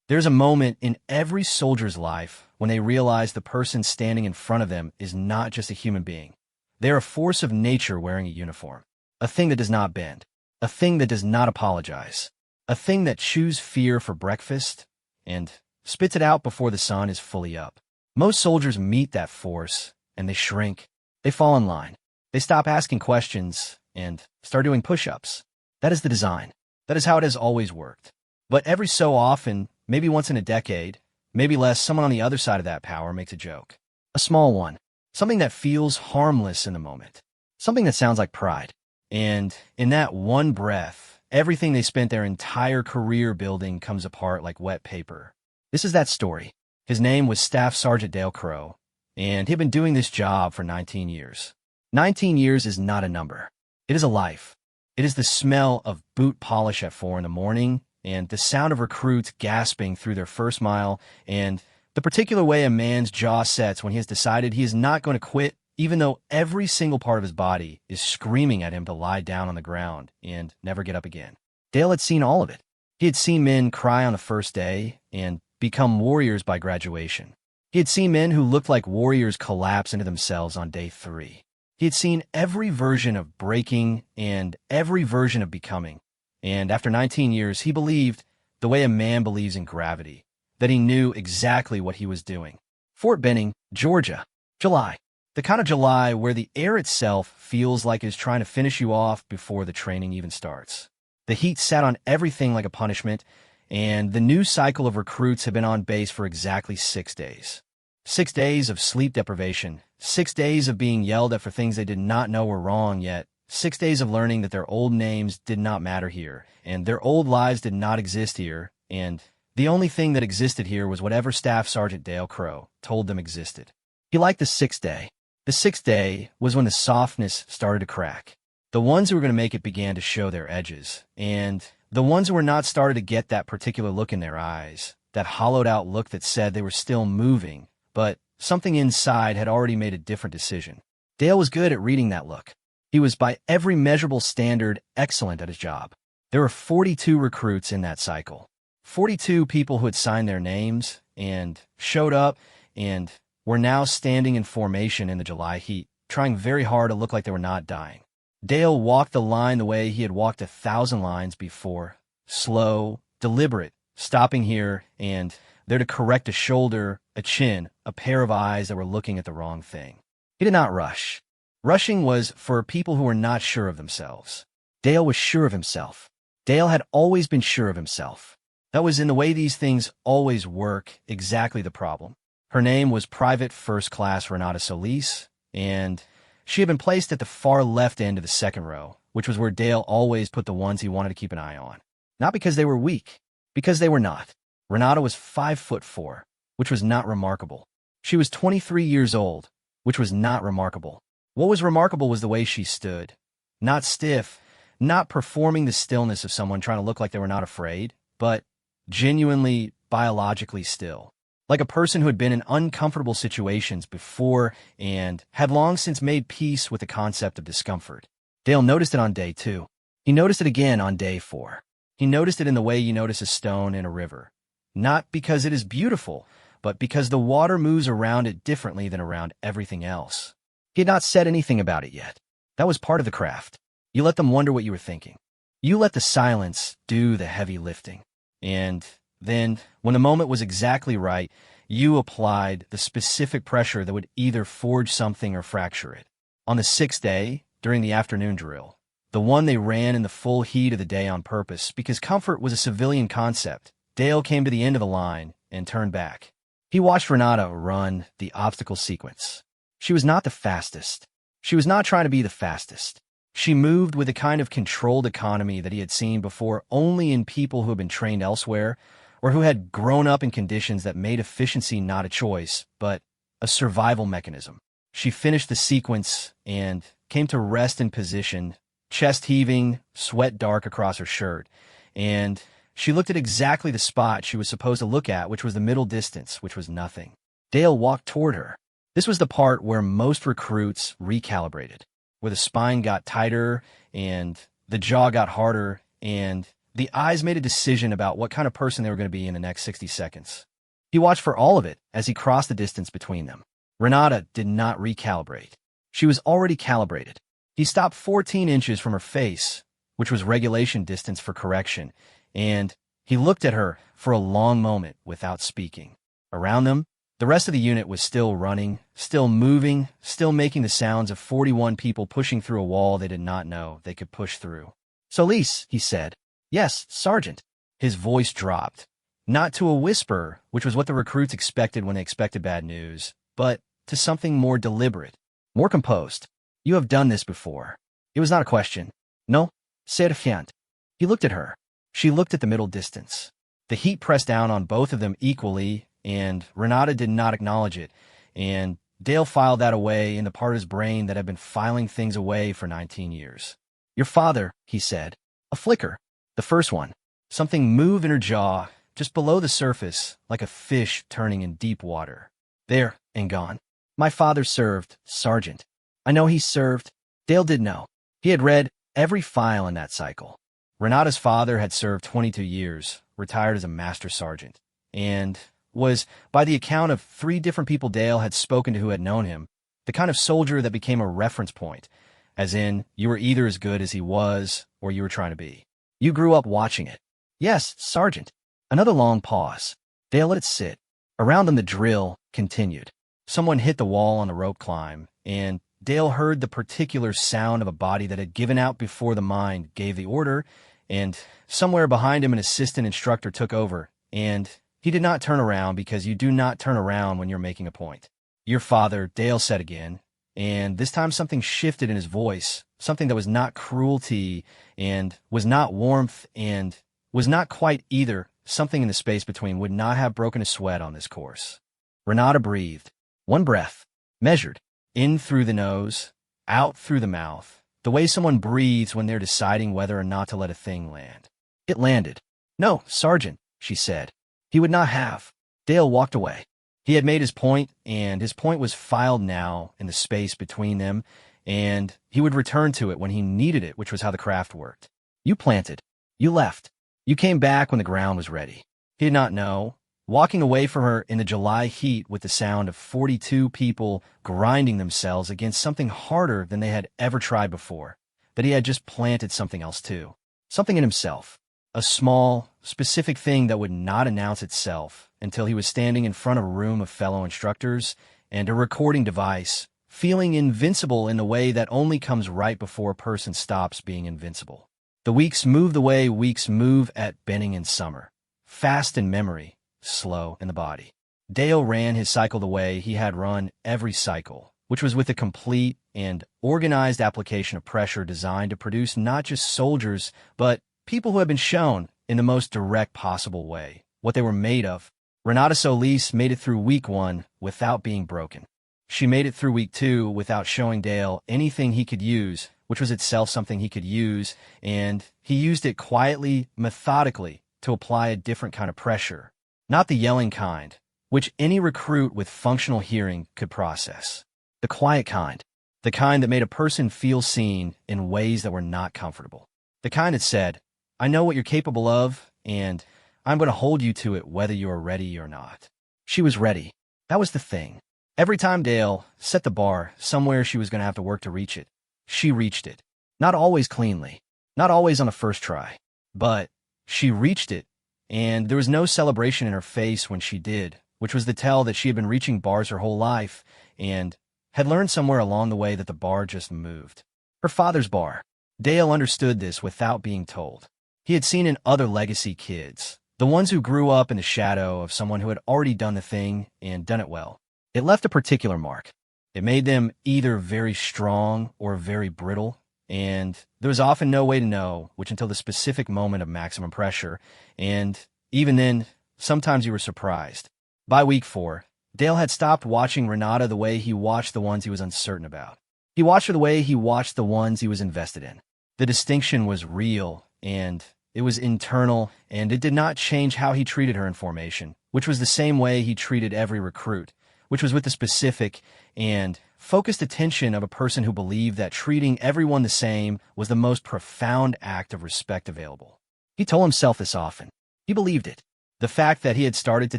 There's a moment in every soldier's life when they realize the person standing in front of them is not just a human being. They're a force of nature wearing a uniform, a thing that does not bend, a thing that does not apologize, a thing that chews fear for breakfast and spits it out before the sun is fully up. Most soldiers meet that force and they shrink. They fall in line. They stop asking questions and start doing push-ups. That is the design. That is how it has always worked. But every so often, maybe once in a decade, maybe less, someone on the other side of that power makes a joke. A small one. Something that feels harmless in the moment. Something that sounds like pride. And in that one breath, everything they spent their entire career building comes apart like wet paper. This is that story. His name was Staff Sergeant Dale Crow, and he'd been doing this job for 19 years. 19 years is not a number. It is a life. It is the smell of boot polish at 4 in the morning, and the sound of recruits gasping through their first mile, and the particular way a man's jaw sets when he has decided he is not going to quit, even though every single part of his body is screaming at him to lie down on the ground and never get up again. Dale had seen all of it. He had seen men cry on the first day and become warriors by graduation. He had seen men who looked like warriors collapse into themselves on day 3. He had seen every version of breaking and every version of becoming. And after 19 years, he believed, the way a man believes in gravity, that he knew exactly what he was doing. Fort Benning, Georgia. July. The kind of July where the air itself feels like it's trying to finish you off before the training even starts. The heat sat on everything like a punishment, and the new cycle of recruits had been on base for exactly 6 days. 6 days of sleep deprivation, 6 days of being yelled at for things they did not know were wrong yet, 6 days of learning that their old names did not matter here, and their old lives did not exist here, and the only thing that existed here was whatever Staff Sergeant Dale Crow told them existed. He liked the 6th day. The 6th day was when the softness started to crack. The ones who were going to make it began to show their edges, and the ones who were not started to get that particular look in their eyes, that hollowed-out look that said they were still moving, but something inside had already made a different decision. Dale was good at reading that look. He was, by every measurable standard, excellent at his job. There were 42 recruits in that cycle. 42 people who had signed their names and showed up and were now standing in formation in the July heat, trying very hard to look like they were not dying. Dale walked the line the way he had walked 1,000 lines before. Slow, deliberate, stopping here and there to correct a shoulder, a chin, a pair of eyes that were looking at the wrong thing. He did not rush. Rushing was for people who were not sure of themselves. Dale was sure of himself. Dale had always been sure of himself. That was, in the way these things always work, exactly the problem. Her name was Private First Class Renata Solis, and she had been placed at the far left end of the second row, which was where Dale always put the ones he wanted to keep an eye on. Not because they were weak, because they were not. Renata was 5'4", which was not remarkable. She was 23 years old, which was not remarkable. What was remarkable was the way she stood. Not stiff, not performing the stillness of someone trying to look like they were not afraid, but genuinely biologically still. Like a person who had been in uncomfortable situations before and had long since made peace with the concept of discomfort. Dale noticed it on day 2. He noticed it again on day 4. He noticed it in the way you notice a stone in a river. Not because it is beautiful, but because the water moves around it differently than around everything else. He had not said anything about it yet. That was part of the craft. You let them wonder what you were thinking. You let the silence do the heavy lifting. And then, when the moment was exactly right, you applied the specific pressure that would either forge something or fracture it. On the 6th day, during the afternoon drill, the one they ran in the full heat of the day on purpose because comfort was a civilian concept, Dale came to the end of the line and turned back. He watched Renata run the obstacle sequence. She was not the fastest. She was not trying to be the fastest. She moved with a kind of controlled economy that he had seen before only in people who had been trained elsewhere or who had grown up in conditions that made efficiency not a choice, but a survival mechanism. She finished the sequence and came to rest in position, chest heaving, sweat dark across her shirt, and she looked at exactly the spot she was supposed to look at, which was the middle distance, which was nothing. Dale walked toward her. This was the part where most recruits recalibrated, where the spine got tighter and the jaw got harder and The eyes made a decision about what kind of person they were going to be in the next 60 seconds. He watched for all of it as he crossed the distance between them. Renata did not recalibrate. She was already calibrated. He stopped 14 inches from her face, which was regulation distance for correction, and he looked at her for a long moment without speaking. Around them, the rest of the unit was still running, still moving, still making the sounds of 41 people pushing through a wall they did not know they could push through. "Solis," he said. "Yes, Sergeant." His voice dropped, not to a whisper, which was what the recruits expected when they expected bad news, but to something more deliberate, more composed. "You have done this before." It was not a question. "No, Sergeant." He looked at her. She looked at the middle distance. The heat pressed down on both of them equally, and Renata did not acknowledge it, and Dale filed that away in the part of his brain that had been filing things away for 19 years. "Your father," he said. A flicker. The first one. Something moved in her jaw, just below the surface, like a fish turning in deep water. There, and gone. "My father served, Sergeant." "I know he served." Dale did know. He had read every file in that cycle. Renata's father had served 22 years, retired as a master sergeant, and was, by the account of 3 different people Dale had spoken to who had known him, the kind of soldier that became a reference point, as in, you were either as good as he was, or you were trying to be. "You grew up watching it." "Yes, Sergeant." Another long pause. Dale let it sit. Around them the drill continued. Someone hit the wall on the rope climb, and Dale heard the particular sound of a body that had given out before the mind gave the order, and somewhere behind him an assistant instructor took over, and he did not turn around because you do not turn around when you're making a point. "Your father," Dale said again, and this time something shifted in his voice, something that was not cruelty and was not warmth and was not quite either. Something in the space between would not have broken a sweat on this course. Renata breathed. One breath, measured, in through the nose, out through the mouth, the way someone breathes when they're deciding whether or not to let a thing land. It landed. "No, Sergeant," she said. He would not have. Dale walked away. He had made his point, and his point was filed now in the space between them, and he would return to it when he needed it, which was how the craft worked. "You planted. You left. You came back when the ground was ready." He did not know. Walking away from her in the July heat with the sound of 42 people grinding themselves against something harder than they had ever tried before, that he had just planted something else too. Something in himself. A small, specific thing that would not announce itself until he was standing in front of a room of fellow instructors and a recording device, feeling invincible in the way that only comes right before a person stops being invincible. The weeks move the way weeks move at Benning in summer. Fast in memory, slow in the body. Dale ran his cycle the way he had run every cycle, which was with a complete and organized application of pressure designed to produce not just soldiers, but people who had been shown, in the most direct possible way, what they were made of. Renata Solis made it through week 1 without being broken. She made it through week 2 without showing Dale anything he could use, which was itself something he could use, and he used it quietly, methodically, to apply a different kind of pressure. Not the yelling kind, which any recruit with functional hearing could process. The quiet kind. The kind that made a person feel seen in ways that were not comfortable. The kind that said, "I know what you're capable of, and I'm going to hold you to it whether you are ready or not." She was ready. That was the thing. Every time Dale set the bar, somewhere she was going to have to work to reach it. She reached it. Not always cleanly. Not always on the first try. But she reached it, and there was no celebration in her face when she did, which was the tell that she had been reaching bars her whole life and had learned somewhere along the way that the bar just moved. Her father's bar. Dale understood this without being told. He had seen in other legacy kids, the ones who grew up in the shadow of someone who had already done the thing and done it well. It left a particular mark. It made them either very strong or very brittle, and there was often no way to know which until the specific moment of maximum pressure, and even then, sometimes you were surprised. By week 4, Dale had stopped watching Renata the way he watched the ones he was uncertain about. He watched her the way he watched the ones he was invested in. The distinction was real, and it was internal, and it did not change how he treated her in formation, which was the same way he treated every recruit, which was with the specific and focused attention of a person who believed that treating everyone the same was the most profound act of respect available. He told himself this often. He believed it. The fact that he had started to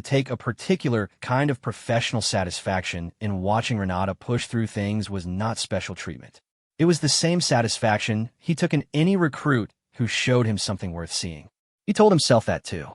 take a particular kind of professional satisfaction in watching Renata push through things was not special treatment. It was the same satisfaction he took in any recruit who showed him something worth seeing. He told himself that too.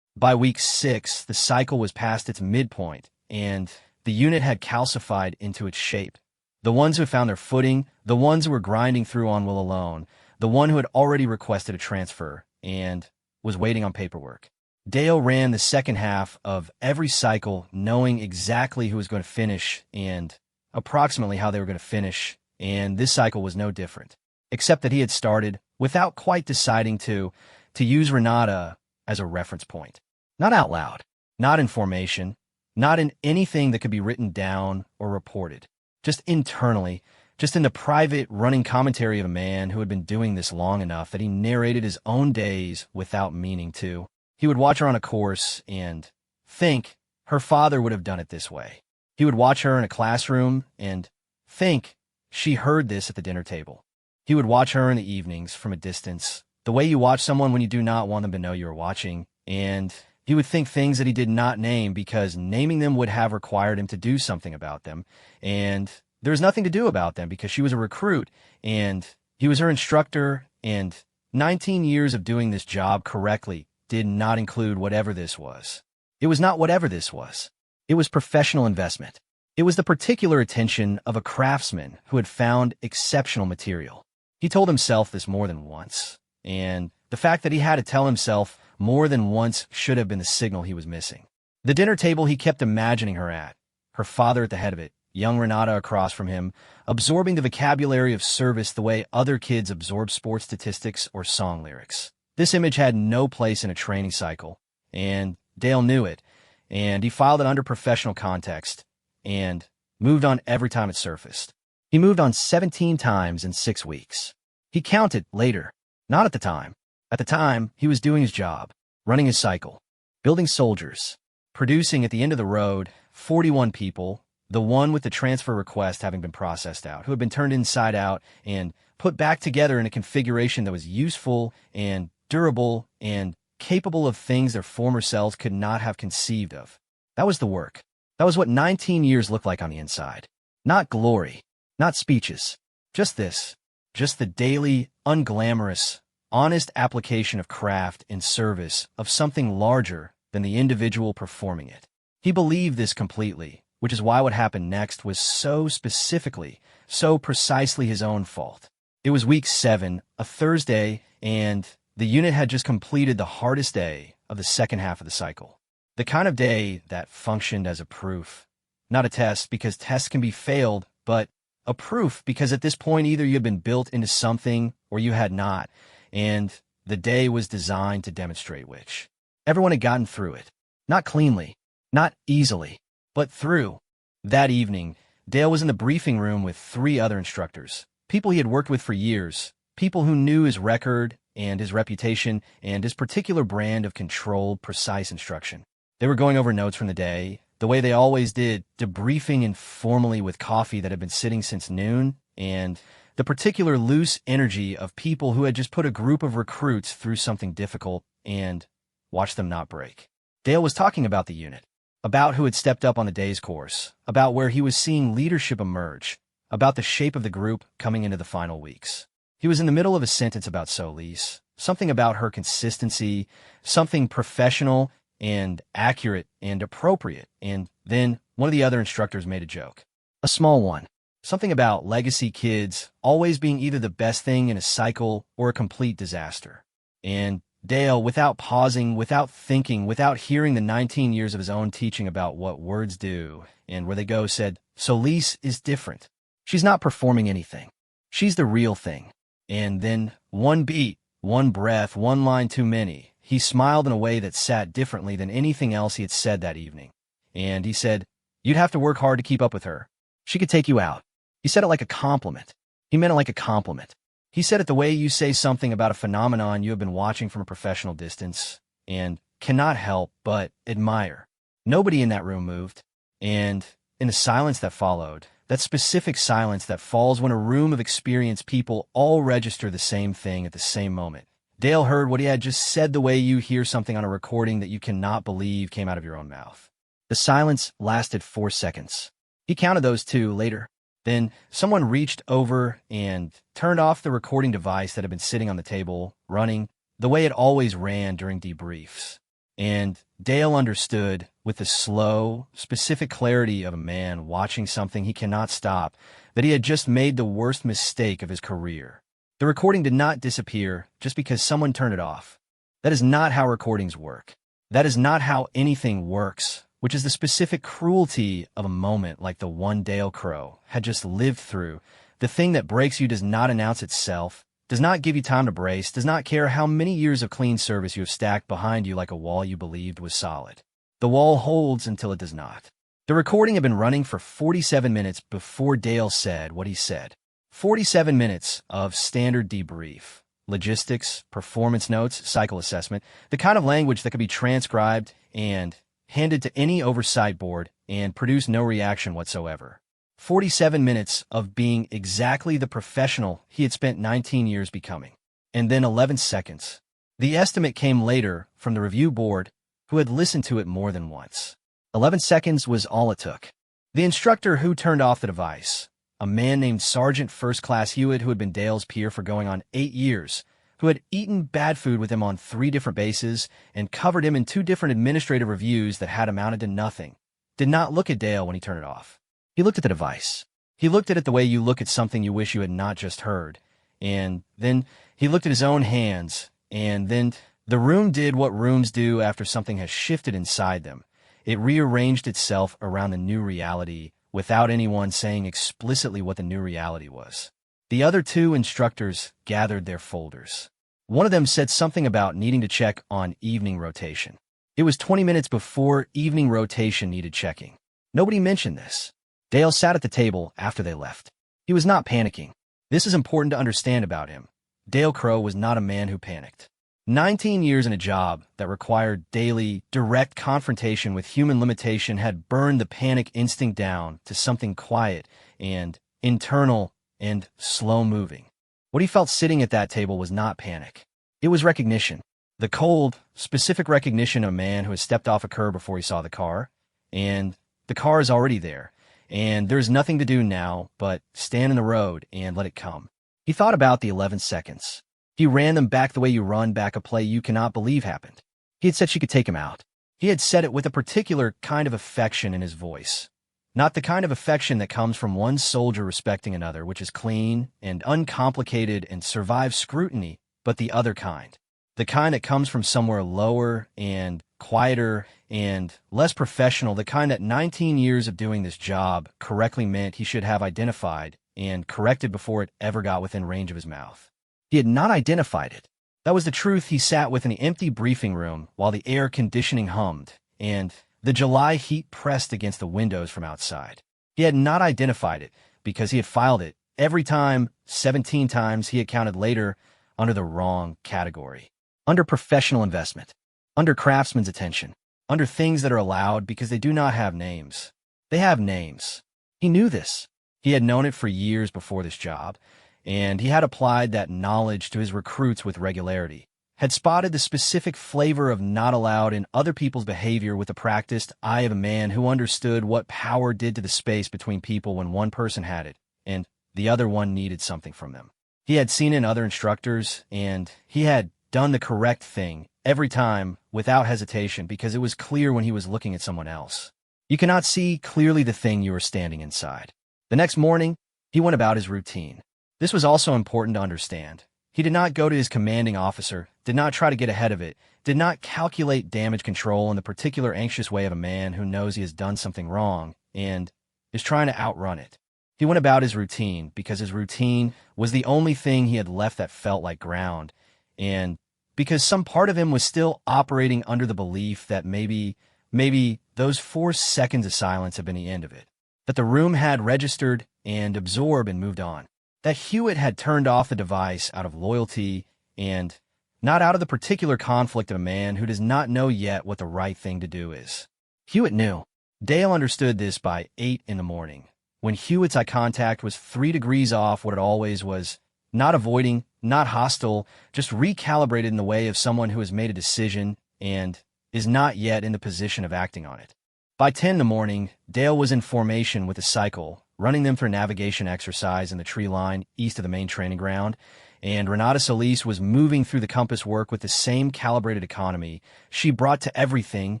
By week 6, the cycle was past its midpoint, and the unit had calcified into its shape. The ones who had found their footing, the ones who were grinding through on will alone, the one who had already requested a transfer and was waiting on paperwork. Dale ran the second half of every cycle knowing exactly who was going to finish and approximately how they were going to finish, and this cycle was no different, except that he had started without quite deciding to use Renata as a reference point. Not out loud, not in formation, not in anything that could be written down or reported. Just internally, just in the private running commentary of a man who had been doing this long enough that he narrated his own days without meaning to. He would watch her on a course and think her father would have done it this way. He would watch her in a classroom and think she heard this at the dinner table. He would watch her in the evenings from a distance, the way you watch someone when you do not want them to know you are watching, and he would think things that he did not name because naming them would have required him to do something about them, and there was nothing to do about them because she was a recruit, and he was her instructor, and 19 years of doing this job correctly did not include whatever this was. It was not whatever this was. It was professional investment. It was the particular attention of a craftsman who had found exceptional material. He told himself this more than once, and the fact that he had to tell himself more than once should have been the signal he was missing. The dinner table he kept imagining her at, her father at the head of it, young Renata across from him, absorbing the vocabulary of service the way other kids absorb sports statistics or song lyrics. This image had no place in a training cycle, and Dale knew it, and he filed it under professional context, and moved on every time it surfaced. He moved on 17 times in 6 weeks. He counted later, not at the time. At the time, he was doing his job, running his cycle, building soldiers, producing at the end of the road 41 people, the one with the transfer request having been processed out, who had been turned inside out and put back together in a configuration that was useful and durable and capable of things their former selves could not have conceived of. That was the work. That was what 19 years looked like on the inside. Not glory, not speeches, just this, just the daily, unglamorous, honest application of craft in service of something larger than the individual performing it. He believed this completely, which is why what happened next was so specifically, so precisely his own fault. It was week 7, a Thursday, and the unit had just completed the hardest day of the second half of the cycle. The kind of day that functioned as a proof. Not a test, because tests can be failed, but a proof, because at this point either you had been built into something or you had not, and the day was designed to demonstrate which. Everyone had gotten through it. Not cleanly, not easily, but through. That evening, Dale was in the briefing room with 3 other instructors, people he had worked with for years, people who knew his record and his reputation and his particular brand of controlled, precise instruction. They were going over notes from the day, the way they always did, debriefing informally with coffee that had been sitting since noon, and the particular loose energy of people who had just put a group of recruits through something difficult and watched them not break. Dale was talking about the unit, about who had stepped up on the day's course, about where he was seeing leadership emerge, about the shape of the group coming into the final weeks. He was in the middle of a sentence about Solis, something about her consistency, something professional and accurate and appropriate, and then one of the other instructors made a joke. A small one. Something about legacy kids always being either the best thing in a cycle or a complete disaster. And Dale, without pausing, without thinking, without hearing the 19 years of his own teaching about what words do and where they go, said, Solis is different. She's not performing anything. She's the real thing. And then one beat, one breath, one line too many. He smiled in a way that sat differently than anything else he had said that evening. And he said, you'd have to work hard to keep up with her. She could take you out. He said it like a compliment. He meant it like a compliment. He said it the way you say something about a phenomenon you have been watching from a professional distance and cannot help but admire. Nobody in that room moved. And in the silence that followed, that specific silence that falls when a room of experienced people all register the same thing at the same moment, Dale heard what he had just said the way you hear something on a recording that you cannot believe came out of your own mouth. The silence lasted 4 seconds. He counted those 2 later. Then someone reached over and turned off the recording device that had been sitting on the table, running the way it always ran during debriefs. And Dale understood, with the slow, specific clarity of a man watching something he cannot stop, that he had just made the worst mistake of his career. The recording did not disappear just because someone turned it off. That is not how recordings work. That is not how anything works, which is the specific cruelty of a moment like the one Dale Crow had just lived through. The thing that breaks you does not announce itself, does not give you time to brace, does not care how many years of clean service you have stacked behind you like a wall you believed was solid. The wall holds until it does not. The recording had been running for 47 minutes before Dale said what he said. 47 minutes of standard debrief, logistics, performance notes, cycle assessment, the kind of language that could be transcribed and handed to any oversight board and produce no reaction whatsoever. 47 minutes of being exactly the professional he had spent 19 years becoming. And then 11 seconds. The estimate came later from the review board, who had listened to it more than once. 11 seconds was all it took. The instructor who turned off the device, a man named Sergeant First Class Hewitt, who had been Dale's peer for going on 8 years, who had eaten bad food with him on 3 different bases and covered him in 2 different administrative reviews that had amounted to nothing, did not look at Dale when he turned it off. He looked at the device. He looked at it the way you look at something you wish you had not just heard. And then he looked at his own hands, and then the room did what rooms do after something has shifted inside them. It rearranged itself around the new reality without anyone saying explicitly what the new reality was. The other 2 instructors gathered their folders. One of them said something about needing to check on evening rotation. It was 20 minutes before evening rotation needed checking. Nobody mentioned this. Dale sat at the table after they left. He was not panicking. This is important to understand about him. Dale Crow was not a man who panicked. 19 years in a job that required daily, direct confrontation with human limitation had burned the panic instinct down to something quiet and internal and slow-moving. What he felt sitting at that table was not panic. It was recognition. The cold, specific recognition of a man who has stepped off a curb before he saw the car, and the car is already there. And there's nothing to do now but stand in the road and let it come. He thought about the 11 seconds. He ran them back the way you run back a play you cannot believe happened. He had said she could take him out. He had said it with a particular kind of affection in his voice. Not the kind of affection that comes from one soldier respecting another, which is clean and uncomplicated and survives scrutiny, but the other kind. The kind that comes from somewhere lower and quieter and less professional, the kind that 19 years of doing this job correctly meant he should have identified and corrected before it ever got within range of his mouth. He had not identified it. That was the truth. He sat with in the empty briefing room while the air conditioning hummed and the July heat pressed against the windows from outside. He had not identified it because he had filed it every time, 17 times he had counted later, under the wrong category. Under professional investment, under craftsman's attention, under things that are allowed because they do not have names. They have names. He knew this. He had known it for years before this job, and he had applied that knowledge to his recruits with regularity, had spotted the specific flavor of not allowed in other people's behavior with the practiced eye of a man who understood what power did to the space between people when one person had it, and the other one needed something from them. He had seen it in other instructors, and he had done the correct thing every time without hesitation because it was clear when he was looking at someone else. You cannot see clearly the thing you are standing inside. The next morning, he went about his routine. This was also important to understand. He did not go to his commanding officer, did not try to get ahead of it, did not calculate damage control in the particular anxious way of a man who knows he has done something wrong and is trying to outrun it. He went about his routine because his routine was the only thing he had left that felt like ground, and because some part of him was still operating under the belief that maybe those 4 seconds of silence had been the end of it, that the room had registered and absorbed and moved on, that Hewitt had turned off the device out of loyalty and not out of the particular conflict of a man who does not know yet what the right thing to do is. Hewitt knew. Dale understood this by 8 in the morning, when Hewitt's eye contact was 3 degrees off what it always was, Not avoiding, not hostile, just recalibrated in the way of someone who has made a decision and is not yet in the position of acting on it. By 10 in the morning, Dale was in formation with the cycle, running them through navigation exercise in the tree line east of the main training ground, and Renata Solis was moving through the compass work with the same calibrated economy she brought to everything,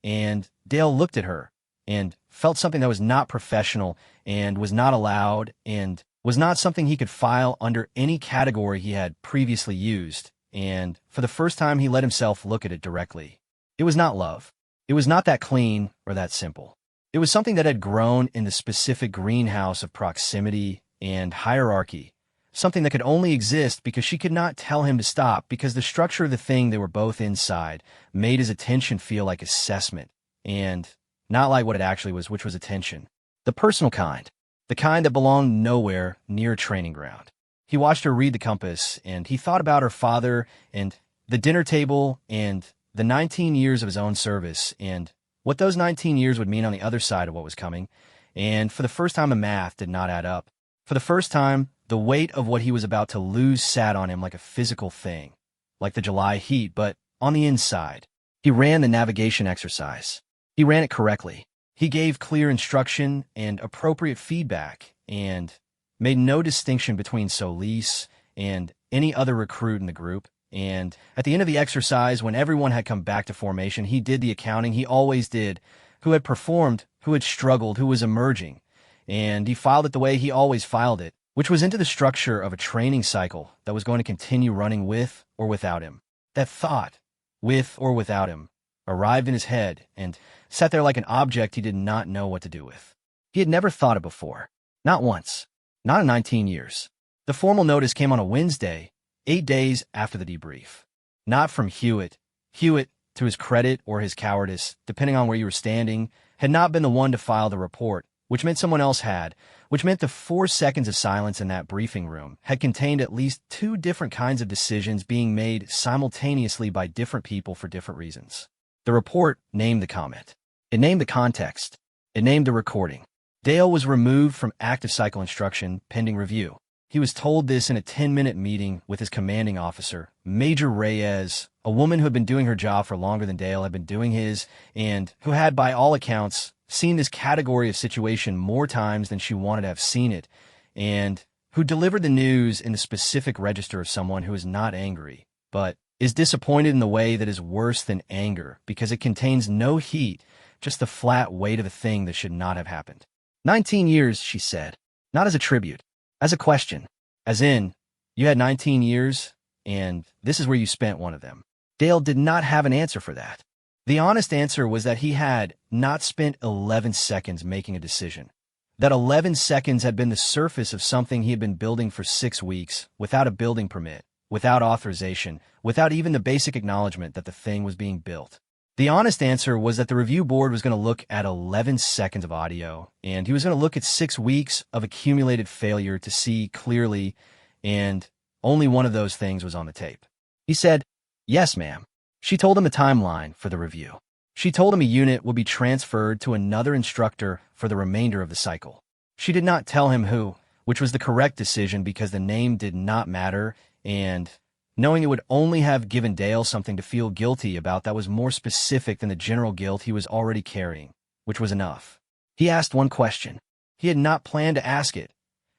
and Dale looked at her and felt something that was not professional and was not allowed and was not something he could file under any category he had previously used, and for the first time he let himself look at it directly. It was not love. It was not that clean or that simple. It was something that had grown in the specific greenhouse of proximity and hierarchy, something that could only exist because she could not tell him to stop because the structure of the thing they were both inside made his attention feel like assessment, and not like what it actually was, which was attention. The personal kind. The kind that belonged nowhere near a training ground. He watched her read the compass, and he thought about her father and the dinner table and the 19 years of his own service and what those 19 years would mean on the other side of what was coming. And for the first time, the math did not add up. For the first time, the weight of what he was about to lose sat on him like a physical thing, like the July heat, but on the inside. He ran the navigation exercise. He ran it correctly. He gave clear instruction and appropriate feedback and made no distinction between Solis and any other recruit in the group. And at the end of the exercise, when everyone had come back to formation, he did the accounting he always did, who had performed, who had struggled, who was emerging. And he filed it the way he always filed it, which was into the structure of a training cycle that was going to continue running with or without him. That thought, with or without him, arrived in his head and sat there like an object he did not know what to do with. He had never thought it before. Not once. Not in 19 years. The formal notice came on a Wednesday, 8 days after the debrief. Not from Hewitt. Hewitt, to his credit or his cowardice, depending on where you were standing, had not been the one to file the report, which meant someone else had, which meant the 4 seconds of silence in that briefing room had contained at least 2 different kinds of decisions being made simultaneously by different people for different reasons. The report named the comment. It named the context. It named the recording. Dale was removed from active cycle instruction pending review. He was told this in a 10-minute meeting with his commanding officer, Major Reyes, a woman who had been doing her job for longer than Dale had been doing his, and who had, by all accounts, seen this category of situation more times than she wanted to have seen it, and who delivered the news in the specific register of someone who is not angry, but is disappointed in the way that is worse than anger because it contains no heat, just the flat weight of a thing that should not have happened. 19 years, she said, not as a tribute, as a question, as in, you had 19 years, and this is where you spent one of them. Dale did not have an answer for that. The honest answer was that he had not spent 11 seconds making a decision. That 11 seconds had been the surface of something he had been building for 6 weeks, without a building permit, without authorization, without even the basic acknowledgement that the thing was being built. The honest answer was that the review board was going to look at 11 seconds of audio, and he was going to look at 6 weeks of accumulated failure to see clearly, and only one of those things was on the tape. He said, "Yes, ma'am." She told him the timeline for the review. She told him a unit would be transferred to another instructor for the remainder of the cycle. She did not tell him who, which was the correct decision because the name did not matter, and knowing it would only have given Dale something to feel guilty about that was more specific than the general guilt he was already carrying, which was enough. He asked one question. He had not planned to ask it,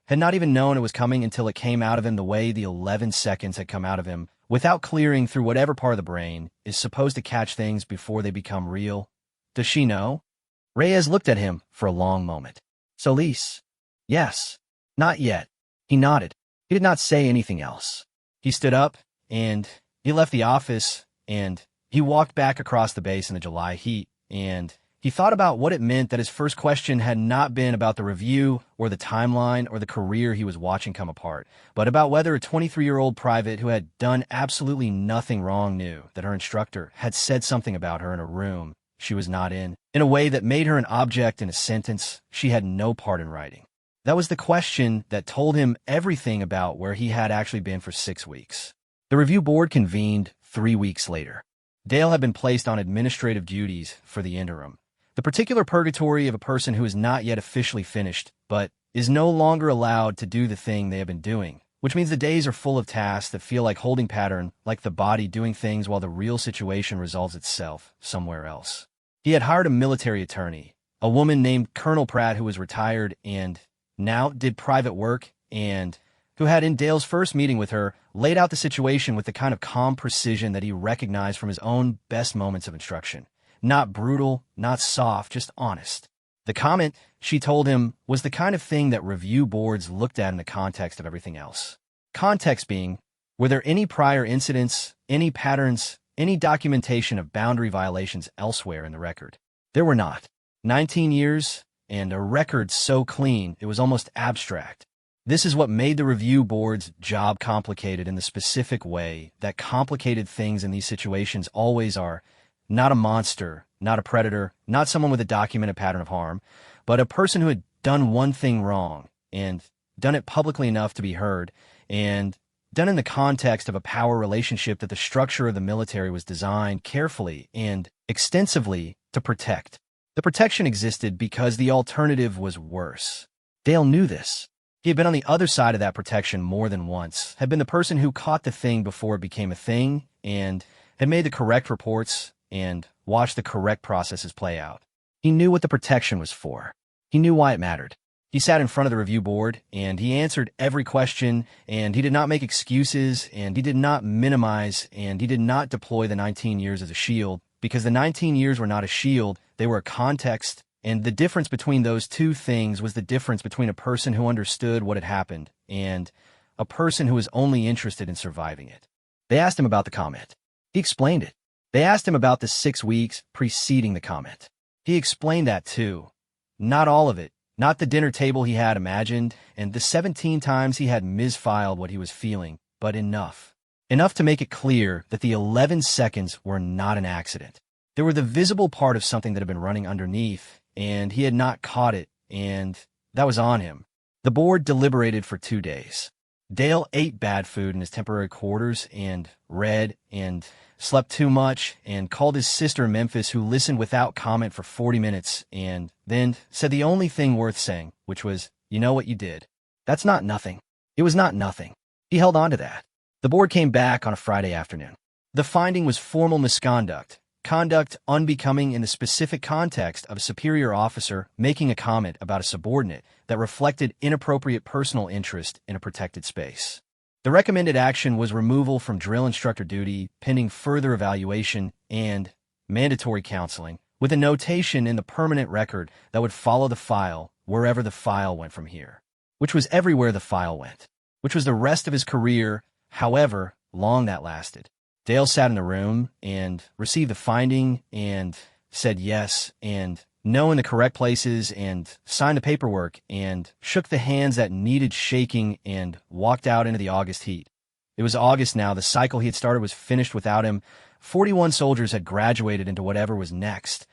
had not even known it was coming until it came out of him the way the 11 seconds had come out of him, without clearing through whatever part of the brain is supposed to catch things before they become real. Does she know? Reyes looked at him for a long moment. Solis? Yes. Not yet. He nodded. He did not say anything else. He stood up, and he left the office, and he walked back across the base in the July heat, and he thought about what it meant that his first question had not been about the review or the timeline or the career he was watching come apart, but about whether a 23-year-old private who had done absolutely nothing wrong knew that her instructor had said something about her in a room she was not in a way that made her an object in a sentence she had no part in writing. That was the question that told him everything about where he had actually been for 6 weeks. The review board convened 3 weeks later. Dale had been placed on administrative duties for the interim, the particular purgatory of a person who is not yet officially finished, but is no longer allowed to do the thing they have been doing, which means the days are full of tasks that feel like holding pattern, like the body doing things while the real situation resolves itself somewhere else. He had hired a military attorney, a woman named Colonel Pratt who was retired and now did private work, and who had, in Dale's first meeting with her, laid out the situation with the kind of calm precision that he recognized from his own best moments of instruction. Not brutal, not soft, just honest. The comment, she told him, was the kind of thing that review boards looked at in the context of everything else. Context being, were there any prior incidents, any patterns, any documentation of boundary violations elsewhere in the record? There were not. 19 years, and a record so clean it was almost abstract. This is what made the review board's job complicated in the specific way that complicated things in these situations always are. Not a monster, not a predator, not someone with a documented pattern of harm, but a person who had done one thing wrong and done it publicly enough to be heard, and done in the context of a power relationship that the structure of the military was designed carefully and extensively to protect. The protection existed because the alternative was worse. Dale knew this. He had been on the other side of that protection more than once, had been the person who caught the thing before it became a thing, and had made the correct reports and watched the correct processes play out. He knew what the protection was for. He knew why it mattered. He sat in front of the review board, and he answered every question, and he did not make excuses, and he did not minimize, and he did not deploy the 19 years as a shield, because the 19 years were not a shield, they were a context, and the difference between those two things was the difference between a person who understood what had happened and a person who was only interested in surviving it. They asked him about the comment. He explained it. They asked him about the 6 weeks preceding the comment. He explained that too. Not all of it, not the dinner table he had imagined, and the 17 times he had misfiled what he was feeling, but enough. Enough to make it clear that the 11 seconds were not an accident. They were the visible part of something that had been running underneath, and he had not caught it, and that was on him. The board deliberated for 2 days. Dale ate bad food in his temporary quarters and read and slept too much and called his sister in Memphis, who listened without comment for 40 minutes and then said the only thing worth saying, which was, "You know what you did. That's not nothing." It was not nothing. He held on to that. The board came back on a Friday afternoon. The finding was formal misconduct, conduct unbecoming in the specific context of a superior officer making a comment about a subordinate that reflected inappropriate personal interest in a protected space. The recommended action was removal from drill instructor duty, pending further evaluation, and mandatory counseling, with a notation in the permanent record that would follow the file wherever the file went from here, which was everywhere the file went, which was the rest of his career, however long that lasted. Dale sat in the room and received the finding and said yes and no in the correct places and signed the paperwork and shook the hands that needed shaking and walked out into the August heat. It was August now. The cycle he had started was finished without him. 41 soldiers had graduated into whatever was next,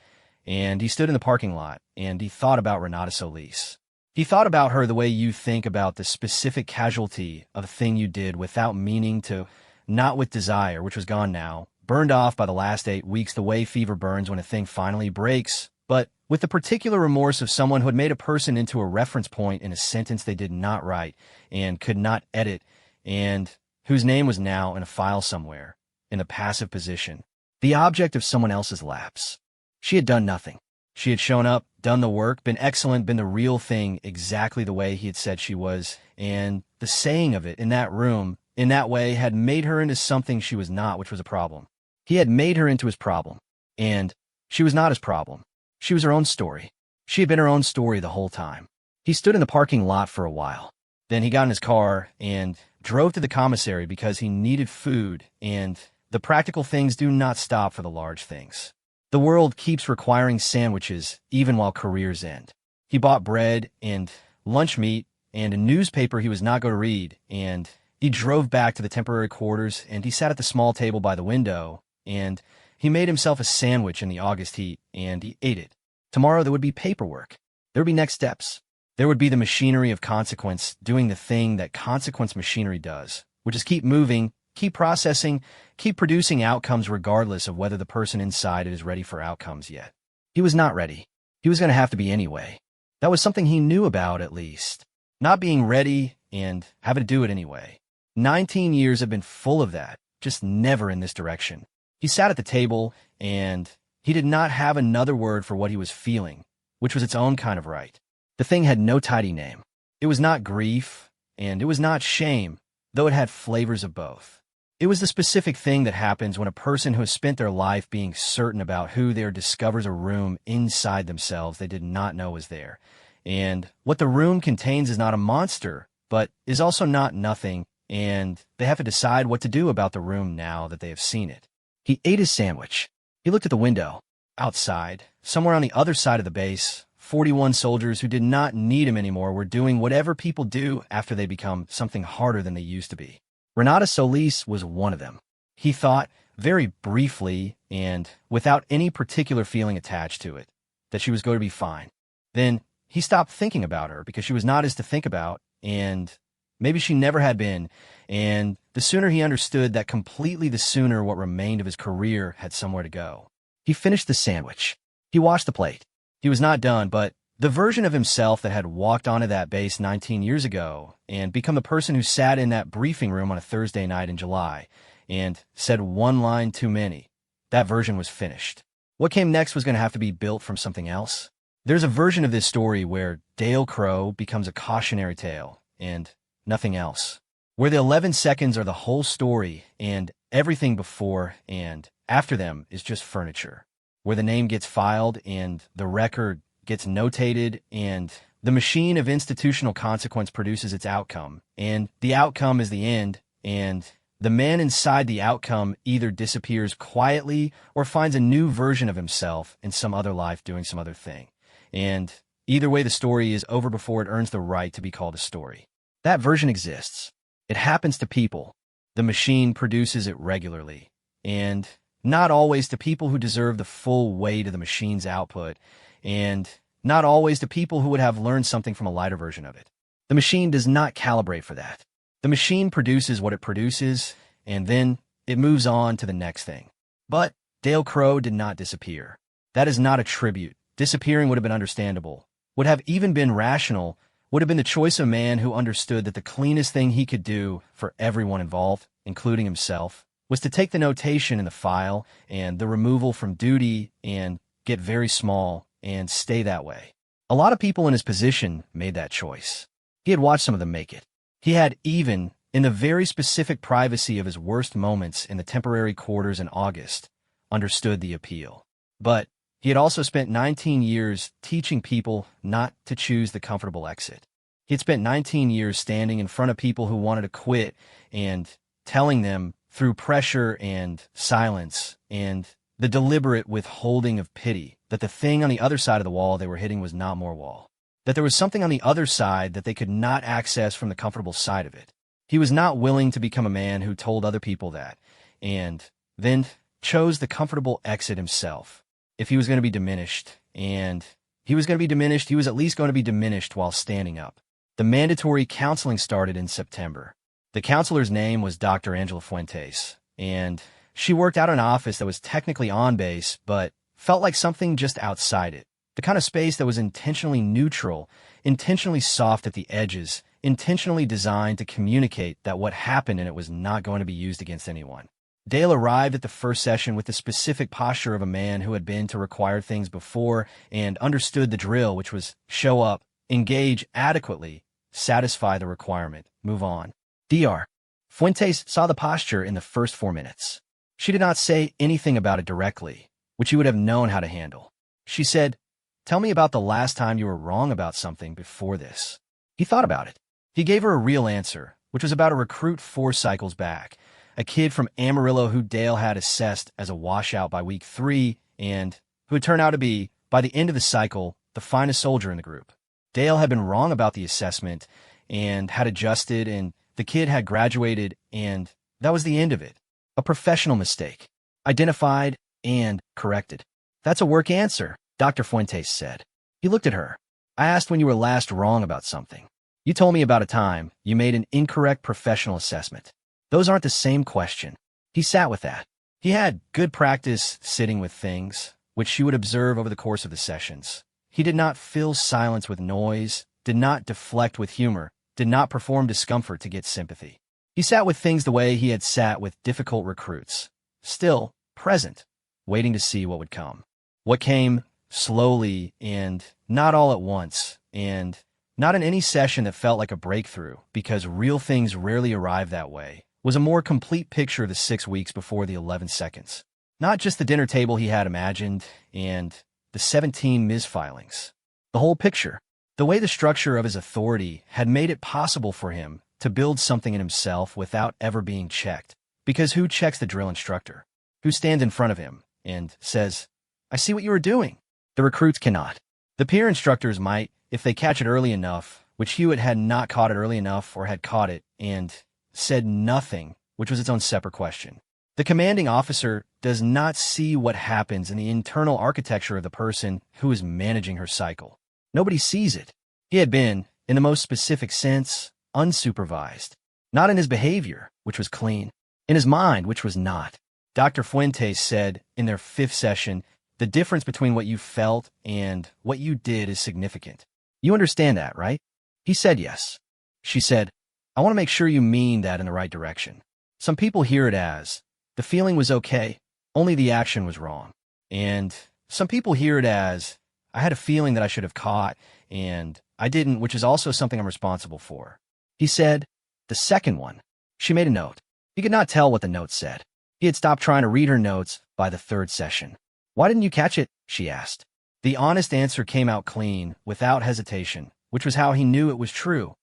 and he stood in the parking lot and he thought about Renata Solis. He thought about her the way you think about the specific casualty of a thing you did without meaning to, not with desire, which was gone now, burned off by the last 8 weeks the way fever burns when a thing finally breaks, but with the particular remorse of someone who had made a person into a reference point in a sentence they did not write and could not edit, and whose name was now in a file somewhere, in the passive position, the object of someone else's lapse. She had done nothing. She had shown up, done the work, been excellent, been the real thing exactly the way he had said she was, and the saying of it in that room, in that way, had made her into something she was not, which was a problem. He had made her into his problem, and she was not his problem. She was her own story. She had been her own story the whole time. He stood in the parking lot for a while. Then he got in his car and drove to the commissary because he needed food, and the practical things do not stop for the large things. The world keeps requiring sandwiches even while careers end. He bought bread and lunch meat and a newspaper he was not going to read, and he drove back to the temporary quarters, and he sat at the small table by the window, and he made himself a sandwich in the August heat, and he ate it. Tomorrow there would be paperwork. There would be next steps. There would be the machinery of consequence doing the thing that consequence machinery does, which is keep moving, keep processing, keep producing outcomes regardless of whether the person inside it is ready for outcomes yet. He was not ready. He was going to have to be anyway. That was something he knew about, at least. Not being ready and having to do it anyway. 19 years have been full of that, just never in this direction. He sat at the table, and he did not have another word for what he was feeling, which was its own kind of right. The thing had no tidy name. It was not grief, and it was not shame, though it had flavors of both. It was the specific thing that happens when a person who has spent their life being certain about who they are discovers a room inside themselves they did not know was there. And what the room contains is not a monster, but is also not nothing, and they have to decide what to do about the room now that they have seen it. He ate his sandwich. He looked at the window. Outside, somewhere on the other side of the base, 41 soldiers who did not need him anymore were doing whatever people do after they become something harder than they used to be. Renata Solis was one of them. He thought, very briefly and without any particular feeling attached to it, that she was going to be fine. Then he stopped thinking about her because she was not his to think about, and maybe she never had been, and the sooner he understood that, completely the sooner what remained of his career had somewhere to go. He finished the sandwich. He washed the plate. He was not done, but the version of himself that had walked onto that base 19 years ago and become the person who sat in that briefing room on a Thursday night in July and said one line too many, that version was finished. What came next was going to have to be built from something else. There's a version of this story where Dale Crow becomes a cautionary tale and nothing else, where the 11 seconds are the whole story and everything before and after them is just furniture, where the name gets filed and the record gets notated, and the machine of institutional consequence produces its outcome, and the outcome is the end, and the man inside the outcome either disappears quietly or finds a new version of himself in some other life doing some other thing. And either way, the story is over before it earns the right to be called a story. That version exists. It happens to people. The machine produces it regularly, and not always to people who deserve the full weight of the machine's output, and not always to people who would have learned something from a lighter version of it. The machine does not calibrate for that. The machine produces what it produces, and then it moves on to the next thing. But Dale Crow did not disappear. That is not a tribute. Disappearing would have been understandable, would have even been rational, would have been the choice of a man who understood that the cleanest thing he could do for everyone involved, including himself, was to take the notation in the file and the removal from duty and get very small and stay that way. A lot of people in his position made that choice. He had watched some of them make it. He had even, in the very specific privacy of his worst moments in the temporary quarters in August, understood the appeal. But he had also spent 19 years teaching people not to choose the comfortable exit. He had spent 19 years standing in front of people who wanted to quit and telling them through pressure and silence and the deliberate withholding of pity that the thing on the other side of the wall they were hitting was not more wall, that there was something on the other side that they could not access from the comfortable side of it. He was not willing to become a man who told other people that, and then chose the comfortable exit himself. If he was going to be diminished, and he was going to be diminished, he was at least going to be diminished while standing up. The mandatory counseling started in September. The counselor's name was Dr. Angela Fuentes, and she worked out in an office that was technically on base, but felt like something just outside it. The kind of space that was intentionally neutral, intentionally soft at the edges, intentionally designed to communicate that what happened in it was not going to be used against anyone. Dale arrived at the first session with the specific posture of a man who had been to required things before and understood the drill, which was show up, engage adequately, satisfy the requirement, move on. Dr. Fuentes saw the posture in the first 4 minutes. She did not say anything about it directly, which he would have known how to handle. She said, "Tell me about the last time you were wrong about something before this." He thought about it. He gave her a real answer, which was about a recruit 4 cycles back, a kid from Amarillo who Dale had assessed as a washout by week 3 and who had turned out to be, by the end of the cycle, the finest soldier in the group. Dale had been wrong about the assessment and had adjusted, and the kid had graduated, and that was the end of it. A professional mistake, identified and corrected. "That's a work answer," Dr. Fuentes said. He looked at her. "I asked when you were last wrong about something. You told me about a time you made an incorrect professional assessment. Those aren't the same question." He sat with that. He had good practice sitting with things, which she would observe over the course of the sessions. He did not fill silence with noise, did not deflect with humor, did not perform discomfort to get sympathy. He sat with things the way he had sat with difficult recruits, still present, waiting to see what would come. What came slowly and not all at once, and not in any session that felt like a breakthrough, because real things rarely arrive that way, was a more complete picture of the 6 weeks before the 11 seconds. Not just the dinner table he had imagined and the 17 misfilings. The whole picture. The way the structure of his authority had made it possible for him to build something in himself without ever being checked. Because who checks the drill instructor? Who stands in front of him and says, "I see what you were doing"? The recruits cannot. The peer instructors might, if they catch it early enough, which Hewitt had not caught it early enough or had caught it and said nothing, which was its own separate question. The commanding officer does not see what happens in the internal architecture of the person who is managing her cycle. Nobody sees it. He had been, in the most specific sense, unsupervised. Not in his behavior, which was clean. In his mind, which was not. Dr. Fuentes said in their 5th session, the difference between what you felt and what you did is significant. You understand that, right? He said yes. She said, I want to make sure you mean that in the right direction. Some people hear it as, the feeling was okay, only the action was wrong. And some people hear it as, I had a feeling that I should have caught, and I didn't, which is also something I'm responsible for. He said, the second one. She made a note. He could not tell what the note said. He had stopped trying to read her notes by the 3rd session. Why didn't you catch it? She asked. The honest answer came out clean, without hesitation, which was how he knew it was true.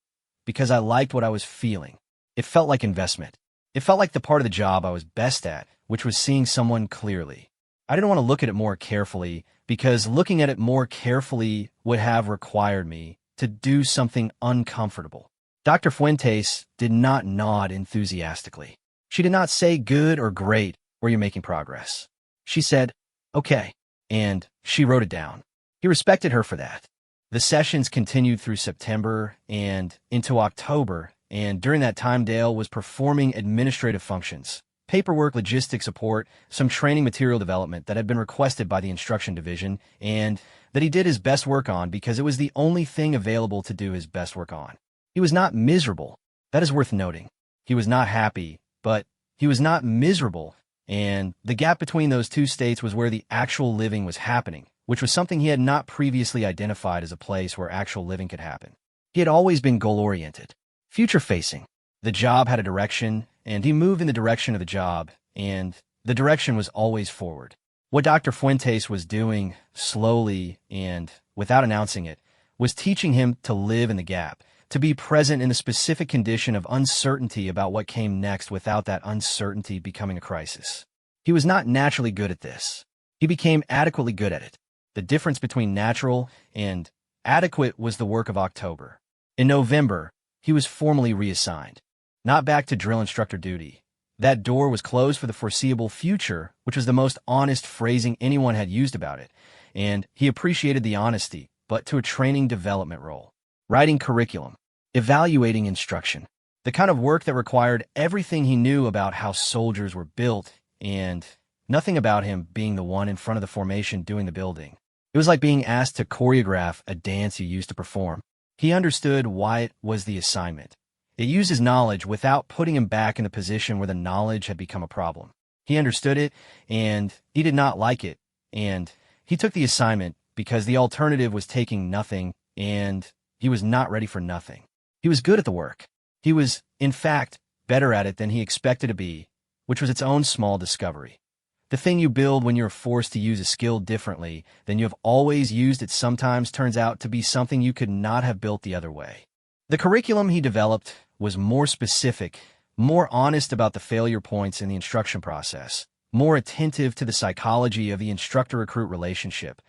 Because I liked what I was feeling. It felt like investment. It felt like the part of the job I was best at, which was seeing someone clearly. I didn't want to look at it more carefully, because looking at it more carefully would have required me to do something uncomfortable. Dr. Fuentes did not nod enthusiastically. She did not say good or great or you're making progress. She said, okay, and she wrote it down. He respected her for that. The sessions continued through September and into October, and during that time Dale was performing administrative functions, paperwork, logistics support, some training material development that had been requested by the instruction division, and that he did his best work on because it was the only thing available to do his best work on. He was not miserable. That is worth noting. He was not happy, but he was not miserable, and the gap between those two states was where the actual living was happening, which was something he had not previously identified as a place where actual living could happen. He had always been goal-oriented, future-facing. The job had a direction, and he moved in the direction of the job, and the direction was always forward. What Dr. Fuentes was doing, slowly and without announcing it, was teaching him to live in the gap, to be present in the specific condition of uncertainty about what came next without that uncertainty becoming a crisis. He was not naturally good at this. He became adequately good at it. The difference between natural and adequate was the work of October. In November, he was formally reassigned. Not back to drill instructor duty. That door was closed for the foreseeable future, which was the most honest phrasing anyone had used about it, and he appreciated the honesty, but to a training development role. Writing curriculum. Evaluating instruction. The kind of work that required everything he knew about how soldiers were built, and nothing about him being the one in front of the formation doing the building. It was like being asked to choreograph a dance you used to perform. He understood why it was the assignment. It used his knowledge without putting him back in the position where the knowledge had become a problem. He understood it, and he did not like it, and he took the assignment because the alternative was taking nothing, and he was not ready for nothing. He was good at the work. He was, in fact, better at it than he expected to be, which was its own small discovery. The thing you build when you're forced to use a skill differently than you have always used it sometimes turns out to be something you could not have built the other way. The curriculum he developed was more specific, more honest about the failure points in the instruction process, more attentive to the psychology of the instructor-recruit relationship,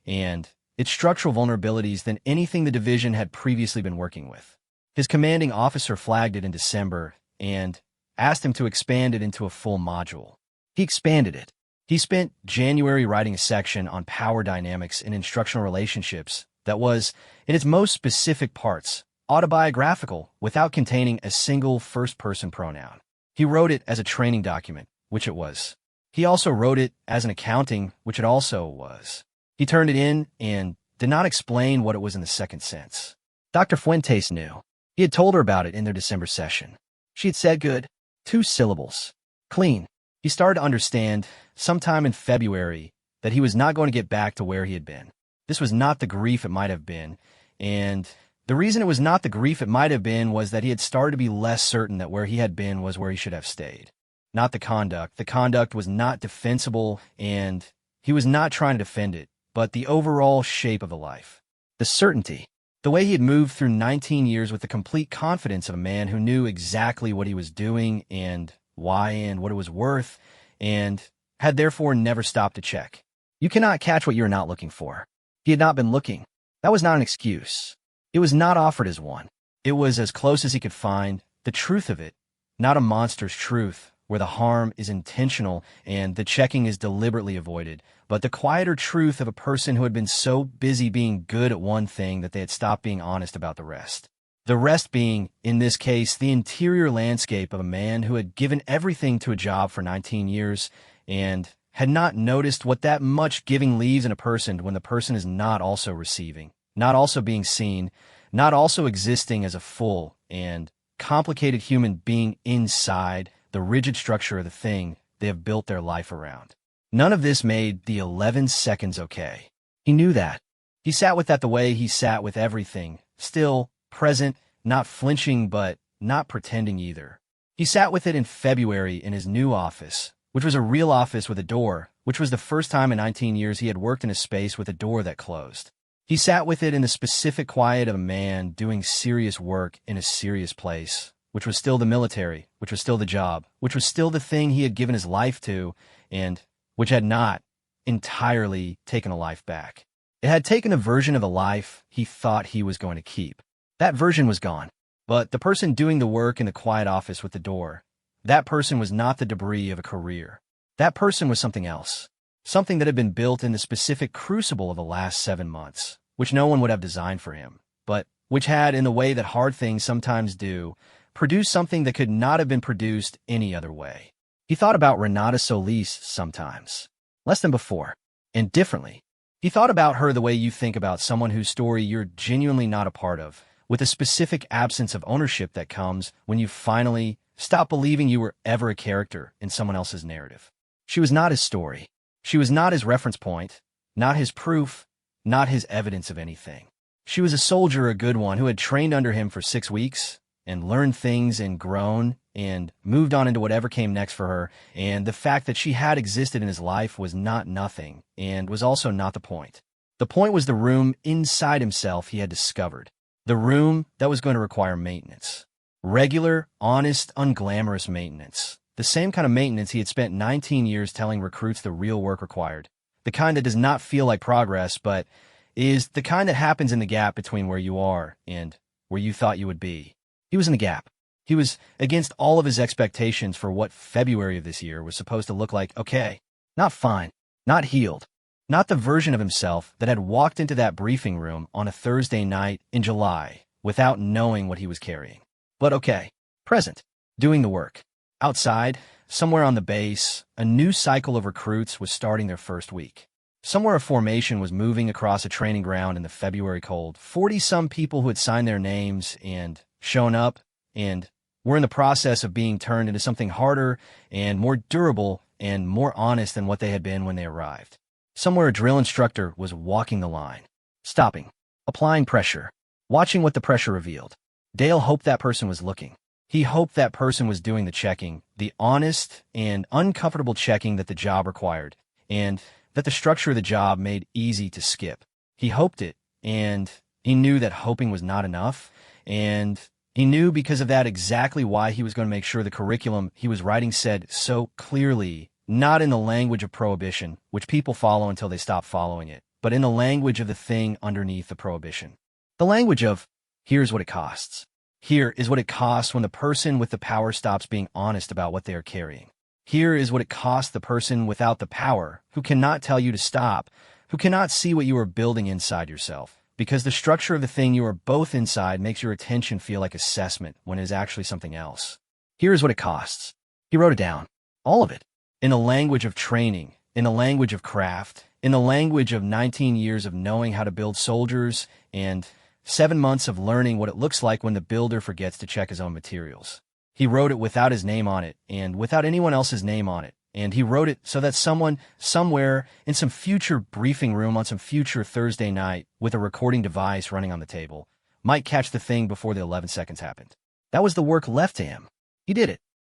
and its structural vulnerabilities than anything the division had previously been working with. His commanding officer flagged it in December and asked him to expand it into a full module. He expanded it. He spent January writing a section on power dynamics in instructional relationships that was, in its most specific parts, autobiographical without containing a single first-person pronoun. He wrote it as a training document, which it was. He also wrote it as an accounting, which it also was. He turned it in and did not explain what it was in the second sense. Dr. Fuentes knew. He had told her about it in their December session. She had said good. 2 syllables. Clean. He started to understand, sometime in February, that he was not going to get back to where he had been. This was not the grief it might have been, and the reason it was not the grief it might have been was that he had started to be less certain that where he had been was where he should have stayed. Not the conduct. The conduct was not defensible, and he was not trying to defend it, but the overall shape of the life. The certainty. The way he had moved through 19 years with the complete confidence of a man who knew exactly what he was doing and why and what it was worth, and had therefore never stopped to check. You cannot catch what you are not looking for. He had not been looking. That was not an excuse. It was not offered as one. It was as close as he could find, the truth of it, not a monster's truth, where the harm is intentional and the checking is deliberately avoided, but the quieter truth of a person who had been so busy being good at one thing that they had stopped being honest about the rest. The rest being, in this case, the interior landscape of a man who had given everything to a job for 19 years and had not noticed what that much giving leaves in a person when the person is not also receiving, not also being seen, not also existing as a full and complicated human being inside the rigid structure of the thing they have built their life around. None of this made the 11 seconds okay. He knew that. He sat with that the way he sat with everything, still, present, not flinching but not pretending either. He sat with it in February in his new office, which was a real office with a door, which was the first time in 19 years he had worked in a space with a door that closed. He sat with it in the specific quiet of a man doing serious work in a serious place, which was still the military, which was still the job, which was still the thing he had given his life to, and which had not entirely taken a life back. It had taken a version of the life he thought he was going to keep. That version was gone. But the person doing the work in the quiet office with the door, that person was not the debris of a career. That person was something else. Something that had been built in the specific crucible of the last 7 months, which no one would have designed for him, but which had, in the way that hard things sometimes do, produced something that could not have been produced any other way. He thought about Renata Solis sometimes, less than before, and differently. He thought about her the way you think about someone whose story you're genuinely not a part of, with a specific absence of ownership that comes when you finally stop believing you were ever a character in someone else's narrative. She was not his story. She was not his reference point, not his proof, not his evidence of anything. She was a soldier, a good one, who had trained under him for 6 weeks and learned things and grown and moved on into whatever came next for her, and the fact that she had existed in his life was not nothing and was also not the point. The point was the room inside himself he had discovered, the room that was going to require maintenance. Regular, honest, unglamorous maintenance. The same kind of maintenance he had spent 19 years telling recruits the real work required. The kind that does not feel like progress, but is the kind that happens in the gap between where you are and where you thought you would be. He was in the gap. He was against all of his expectations for what February of this year was supposed to look like. Okay, not fine, not healed, not the version of himself that had walked into that briefing room on a Thursday night in July without knowing what he was carrying. But okay, present, doing the work. Outside, somewhere on the base, a new cycle of recruits was starting their first week. Somewhere a formation was moving across a training ground in the February cold. 40-some people who had signed their names and shown up and were in the process of being turned into something harder and more durable and more honest than what they had been when they arrived. Somewhere a drill instructor was walking the line, stopping, applying pressure, watching what the pressure revealed. Dale hoped that person was looking. He hoped that person was doing the checking, the honest and uncomfortable checking that the job required, and that the structure of the job made easy to skip. He hoped it, and he knew that hoping was not enough, and he knew because of that exactly why he was going to make sure the curriculum he was writing said so clearly, not in the language of prohibition, which people follow until they stop following it, but in the language of the thing underneath the prohibition. The language of, here's what it costs. Here is what it costs when the person with the power stops being honest about what they are carrying. Here is what it costs the person without the power, who cannot tell you to stop, who cannot see what you are building inside yourself, because the structure of the thing you are both inside makes your attention feel like assessment when it is actually something else. Here is what it costs. He wrote it down. All of it. In the language of training, in the language of craft, in the language of 19 years of knowing how to build soldiers and 7 months of learning what it looks like when the builder forgets to check his own materials. He wrote it without his name on it and without anyone else's name on it. And he wrote it so that someone, somewhere, in some future briefing room on some future Thursday night with a recording device running on the table, might catch the thing before the 11 seconds happened. That was the work left to him. He did it.